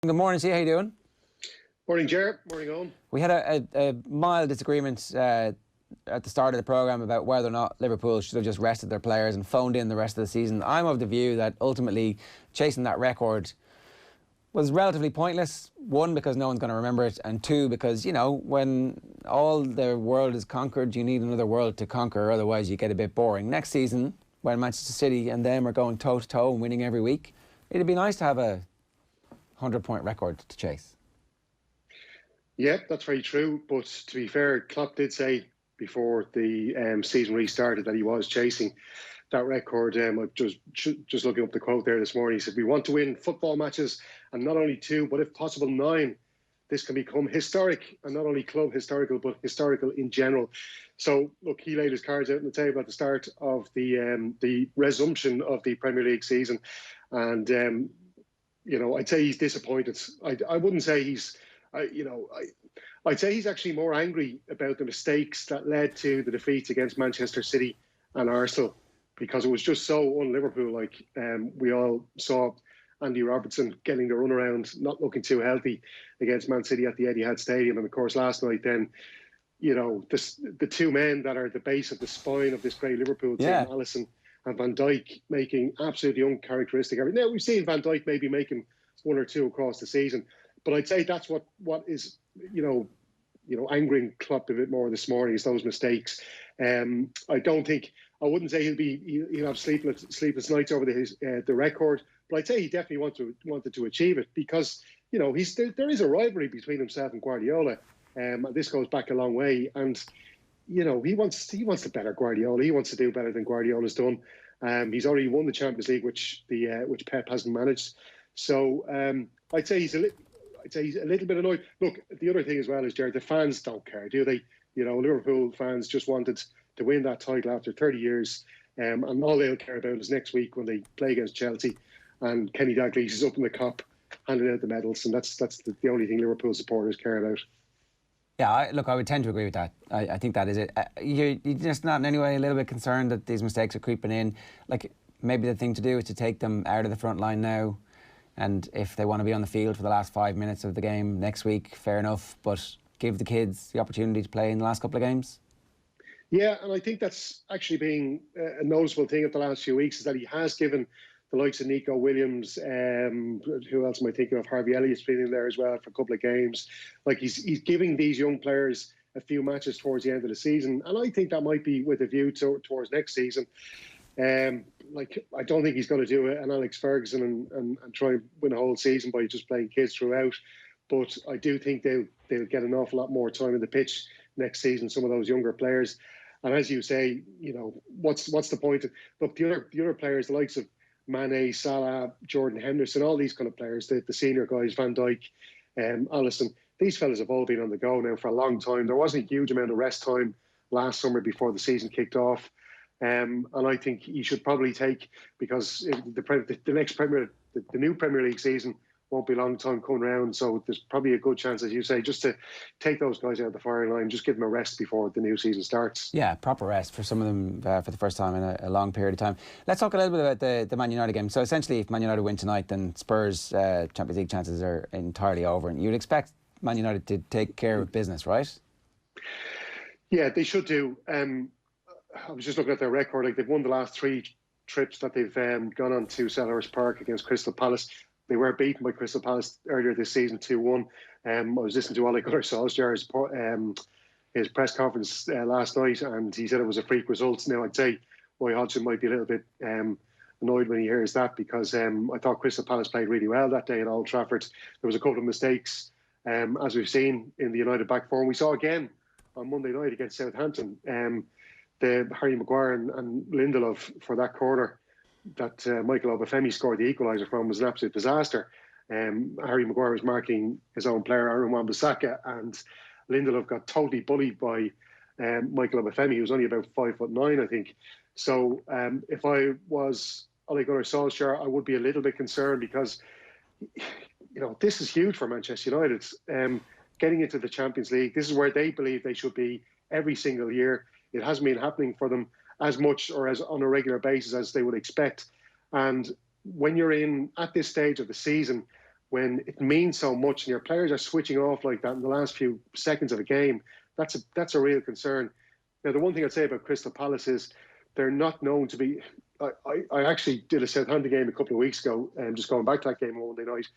Good morning, see how you doing? Morning, Ger. Morning, Owen. We had a mild disagreement at the start of the programme about whether or not Liverpool should have just rested their players and phoned in the rest of the season. I'm of the view that ultimately chasing that record was relatively pointless. One, because no one's going to remember it, and two, because, you know, when all the world is conquered, you need another world to conquer, otherwise you get a bit boring. Next season, when Manchester City and them are going toe-to-toe and winning every week, it'd be nice to have a 100-point record to chase. Yeah, that's very true. But to be fair, Klopp did say before the season restarted that he was chasing that record. I'm just looking up the quote there this morning. He said, "We want to win football matches, and not only 2, but if possible 9. This can become historic, and not only club historical, but historical in general." So, look, he laid his cards out on the table at the start of the resumption of the Premier League season, and you know, I'd say he's disappointed. I wouldn't say he's, I'd say he's actually more angry about the mistakes that led to the defeats against Manchester City and Arsenal, because it was just so un-Liverpool. Like, we all saw Andy Robertson getting the runaround, not looking too healthy against Man City at the Etihad Stadium. And of course, last night then, you know, the two men that are the base of the spine of this great Liverpool team, Alisson and Van Dijk, making absolutely uncharacteristic. Now, we've seen Van Dijk maybe making 1 or 2 across the season, but I'd say that's what is, angering Klopp a bit more this morning, is those mistakes. I wouldn't say he'll have sleepless nights over the record, but I'd say he definitely wanted to achieve it, because, you know, there is a rivalry between himself and Guardiola. And this goes back a long way, and you know, he wants to better Guardiola. He wants to do better than Guardiola's done. He's already won the Champions League, which Pep hasn't managed. So I'd say he's a little bit annoyed. Look, the other thing as well is, Jared, the fans don't care, do they? You know, Liverpool fans just wanted to win that title after 30 years, and all they'll care about is next week when they play against Chelsea, and Kenny Dalglish is up in the Kop handing out the medals, and that's the only thing Liverpool supporters care about. Yeah, I would tend to agree with that. I think that is it. You're just not in any way a little bit concerned that these mistakes are creeping in? Like, maybe the thing to do is to take them out of the front line now, and if they want to be on the field for the last 5 minutes of the game next week, fair enough, but give the kids the opportunity to play in the last couple of games? Yeah, and I think that's actually been a noticeable thing of the last few weeks, is that he has given the likes of Nico Williams, who else am I thinking of? Harvey Elliott's been in there as well for a couple of games. Like, he's giving these young players a few matches towards the end of the season, and I think that might be with a view towards next season. Like, I don't think he's going to do an Alex Ferguson and try and win a whole season by just playing kids throughout. But I do think they'll get an awful lot more time in the pitch next season, some of those younger players. And as you say, you know, what's the point? Look, the other players, the likes of Mane, Salah, Jordan Henderson, all these kind of players, the senior guys, Van Dijk, Alisson, these fellas have all been on the go now for a long time. There wasn't a huge amount of rest time last summer before the season kicked off. And I think he should probably take, because the new Premier League season won't be a long time coming around, so there's probably a good chance, as you say, just to take those guys out of the firing line, just give them a rest before the new season starts. Yeah, proper rest for some of them for the first time in a long period of time. Let's talk a little bit about the Man United game. So essentially, if Man United win tonight, then Spurs' Champions League chances are entirely over, and you'd expect Man United to take care of business, right? Yeah, they should do. I was just looking at their record. Like, they've won the last 3 trips that they've gone on to Selhurst Park against Crystal Palace. They were beaten by Crystal Palace earlier this season 2-1. I was listening to Ole ACTUALLY his press conference last night, and he said it was a freak result. Now, I'd say Roy Hodgson might be a little bit annoyed when he hears that, because I thought Crystal Palace played really well that day at Old Trafford. There was a couple of mistakes, as we've seen in the United back four. And we saw again on Monday night against Southampton, the Harry Maguire and Lindelof for that corner that Michael Obafemi scored the equaliser from was an absolute disaster. Harry Maguire was marking his own player, Aaron Wan-Bissaka, and Lindelof got totally bullied by Michael Obafemi, who was only about 5'9", I think. So if I was Ole Gunnar Solskjaer, I would be a little bit concerned, because, you know, this is huge for Manchester United. Getting into the Champions League, this is where they believe they should be every single year. It hasn't been happening for them as much or as on a regular basis as they would expect. And when you're in at this stage of the season, when it means so much and your players are switching off like that in the last few seconds of a game, that's a real concern. Now, the one thing I'd say about Crystal Palace is they're not known to be. I actually did a Southampton game a couple of weeks ago, and just going back to that game on Monday night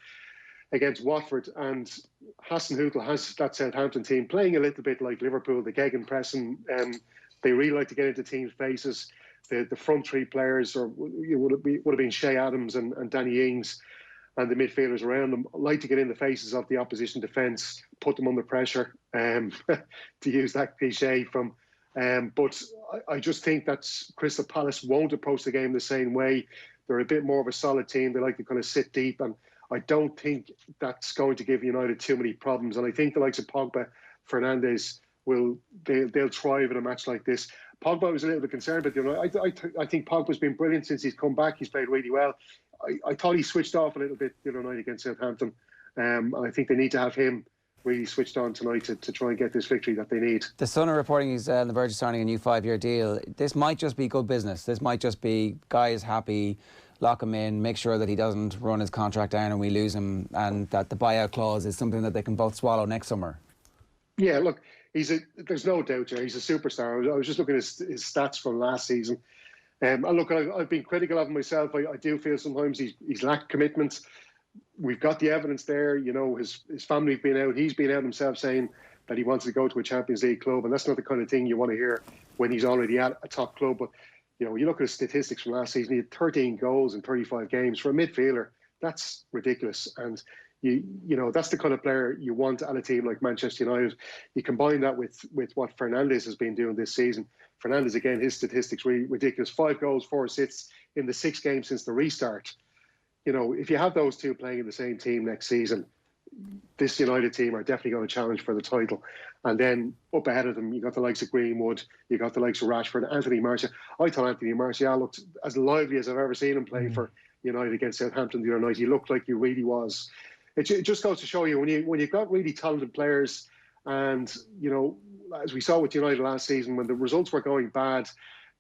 against Watford, and Hassan Houtl has that Southampton team playing a little bit like Liverpool, the gegenpressing. They really like to get into teams' faces. The front three players, or would have been Shea Adams and Danny Ings, and the midfielders around them, like to get in the faces of the opposition defence, put them under pressure, to use that cliche from. But I just think that Crystal Palace won't approach the game the same way. They're a bit more of a solid team. They like to kind of sit deep, and I don't think that's going to give United too many problems. And I think the likes of Pogba, Fernandes, they'll thrive in a match like this. Pogba was a little bit concerned, but I think Pogba's been brilliant since he's come back. He's played really well. I thought he switched off a little bit the other night against Southampton. And I think they need to have him really switched on tonight to try and get this victory that they need. The Sun are reporting he's on the verge of signing a new 5-year deal. This might just be good business. This might just be guy is happy, lock him in, make sure that he doesn't run his contract down and we lose him, and that the buyout clause is something that they can both swallow next summer. Yeah, look, there's no doubt there. He's a superstar. I was just looking at his stats from last season. And look, I've been critical of him myself. I do feel sometimes he's lacked commitment. We've got the evidence there. You know, his family have been out. He's been out himself saying that he wants to go to a Champions League club, and that's not the kind of thing you want to hear when he's already at a top club. But, you know, you look at his statistics from last season, he had 13 goals in 35 games. For a midfielder, that's ridiculous. And, you know, that's the kind of player you want at a team like Manchester United. You combine that with what Fernandes has been doing this season. Fernandes, again, his statistics really ridiculous. 5 goals, 4 assists in the 6 games since the restart. You know, if you have those two playing in the same team next season, this United team are definitely going to challenge for the title. And then up ahead of them, you got the likes of Greenwood, you got the likes of Rashford, Anthony Martial. I thought Anthony Martial looked as lively as I've ever seen him play for United against Southampton the other night. He looked like he really was. It just goes to show you when you've got really talented players, and, you know, as we saw with United last season, when the results were going bad,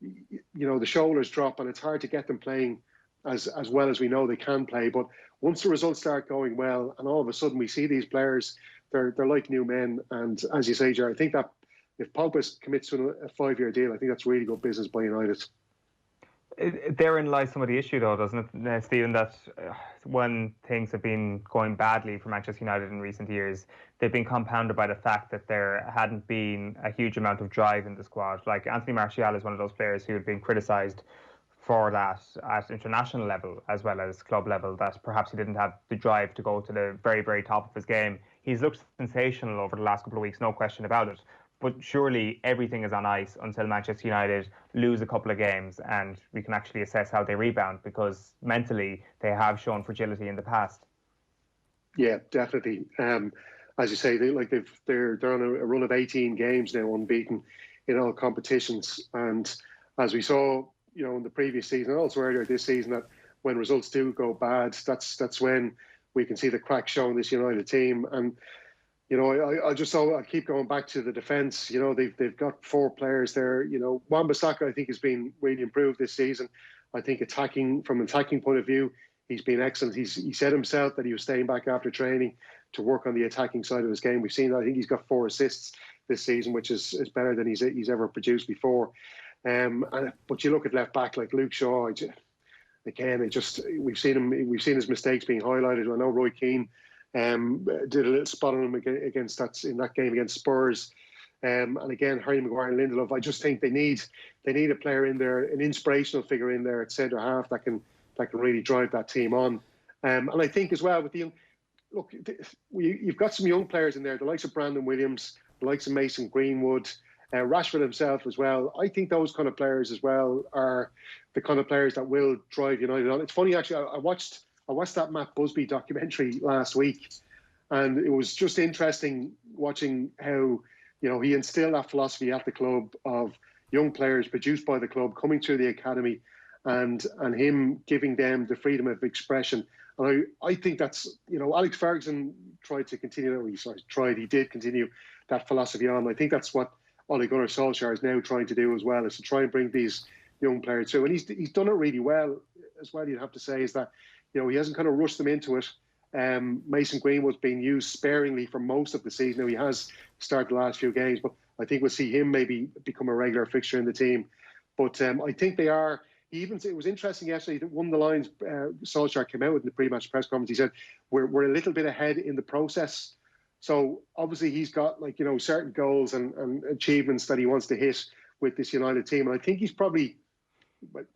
you know, the shoulders drop and it's hard to get them playing as well as we know they can play. But once the results start going well, and all of a sudden we see these players, they're like new men. And as you say, Jerry, I think that if Pogba commits to a 5-year deal, I think that's really good business by United. Therein lies some of the issue, though, doesn't it, Stephen, that when things have been going badly for Manchester United in recent years, they've been compounded by the fact that there hadn't been a huge amount of drive in the squad. Like, Anthony Martial is one of those players who had been criticised for that at international level as well as club level, that perhaps he didn't have the drive to go to the very, very top of his game. He's looked sensational over the last couple of weeks, no question about it. But surely everything is on ice until Manchester United lose a couple of games and we can actually assess how they rebound, because mentally they have shown fragility in the past. Yeah, definitely. As you say, they're on a run of 18 games now, unbeaten in all competitions. And as we saw, you know, in the previous season, and also earlier this season, that when results do go bad, that's when we can see the crack showing this United team. And, you know, I keep going back to the defence. You know, they've got 4 players there. You know, Wan-Bissaka, I think, has been really improved this season. I think from an attacking point of view, he's been excellent. He said himself that he was staying back after training to work on the attacking side of his game. We've seen that. I think he's got 4 assists this season, which is better than he's ever produced before. But you look at left back like Luke Shaw. Again, we've seen his mistakes being highlighted. I know Roy Keane did a little spot on him in that game against Spurs. And again, Harry Maguire and Lindelof. I just think they need a player in there, an inspirational figure in there at centre half that can really drive that team on. And I think as well with you've got some young players in there, the likes of Brandon Williams, the likes of Mason Greenwood, Rashford himself as well. I think those kind of players as well are the kind of players that will drive United on. It's funny, actually, I watched that Matt Busby documentary last week, and it was just interesting watching how, you know, he instilled that philosophy at the club of young players produced by the club coming through the academy, and him giving them the freedom of expression. And I think that's, you know, Alex Ferguson he did continue that philosophy on. I think that's what Ole Gunnar Solskjaer is now trying to do as well, is to try and bring these young players through. And he's done it really well as well, you'd have to say, is that, you know, he hasn't kind of rushed them into it. Mason Greenwood's been used sparingly for most of the season. Now, he has started the last few games, but I think we'll see him maybe become a regular fixture in the team. But I think they are. It was interesting yesterday that one of the lines Solskjaer came out with in the pre-match press conference. He said we're a little bit ahead in the process. So obviously he's got certain goals and achievements that he wants to hit with this United team. And I think he's probably,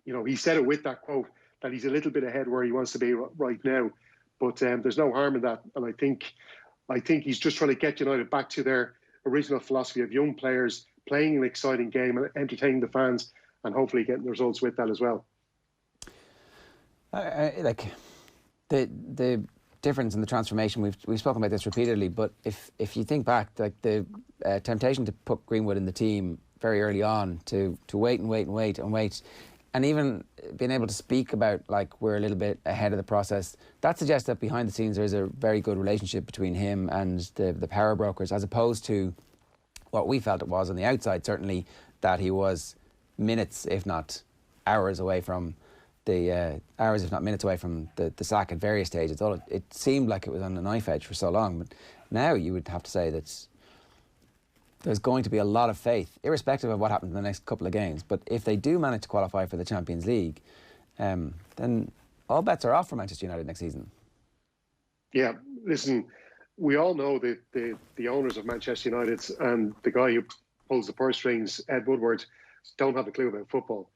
he said it with that quote that he's a little bit ahead where he wants to be right now. But there's no harm in that. And I think he's just trying to get United back to their original philosophy of young players playing an exciting game and entertaining the fans, and hopefully getting the results with that as well. Like the difference in the transformation, we've spoken about this repeatedly, but if you think back, like the temptation to put Greenwood in the team very early on, to wait and wait, and even being able to speak about like we're a little bit ahead of the process, that suggests that behind the scenes there is a very good relationship between him and the power brokers, as opposed to what we felt it was on the outside, certainly, that he was minutes, if not hours, away from the hours, if not minutes, away from the sack at various stages. It seemed like it was on a knife edge for so long, but now you would have to say that there's going to be a lot of faith, irrespective of what happens in the next couple of games. But if they do manage to qualify for the Champions League, then all bets are off for Manchester United next season. Yeah, listen, we all know that the owners of Manchester United and the guy who pulls the purse strings, Ed Woodward, don't have a clue about football.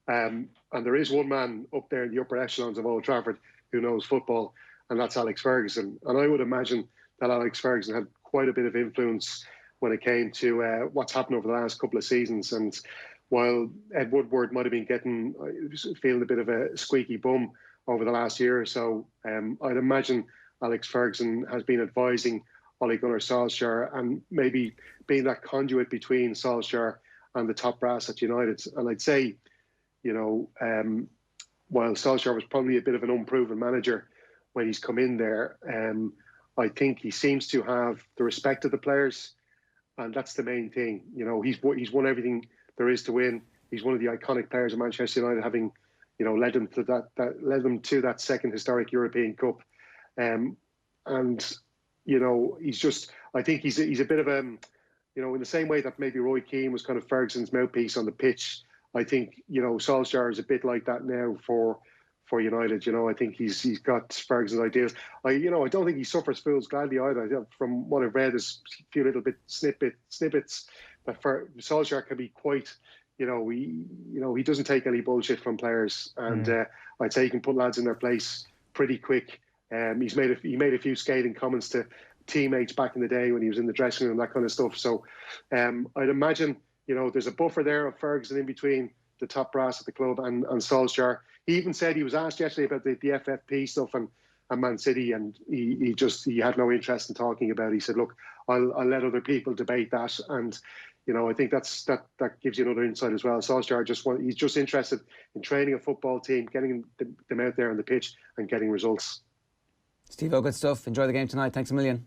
And there is one man up there in the upper echelons of Old Trafford who knows football, and that's Alex Ferguson. And I would imagine that Alex Ferguson had quite a bit of influence when it came to what's happened over the last couple of seasons. And while Ed Woodward might have been feeling a bit of a squeaky bum over the last year or so, I'd imagine Alex Ferguson has been advising Ole Gunnar Solskjaer and maybe being that conduit between Solskjaer and the top brass at United. And I'd say, while Solskjaer was probably a bit of an unproven manager when he's come in there, I think he seems to have the respect of the players, and that's the main thing. He's won everything there is to win. He's one of the iconic players of Manchester United, having led them to that second historic European Cup, and he's just, I think he's a bit of a, in the same way that maybe Roy Keane was kind of Ferguson's mouthpiece on the pitch, I think, Solskjaer is a bit like that now for United. I think he's got Ferguson's ideas. I don't think he suffers fools gladly either. From what I've read, there's a few little bit snippets that Solskjaer can be quite, he doesn't take any bullshit from players, and I'd say he can put lads in their place pretty quick. He made a few scathing comments to teammates back in the day when he was in the dressing room, that kind of stuff. So I'd imagine, there's a buffer there of Ferguson in between the top brass at the club and Solskjaer. He even said, he was asked yesterday about the FFP stuff and Man City, and he had no interest in talking about it. He said, look, I'll let other people debate that. And, I think that gives you another insight as well. Solskjaer he's just interested in training a football team, getting them out there on the pitch and getting results. Steve, good stuff. Enjoy the game tonight. Thanks a million.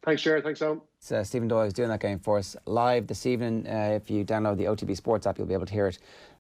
Thanks, Jared. Thanks, Alan. Stephen Doyle is doing that game for us live this evening. If you download the OTB Sports app, you'll be able to hear it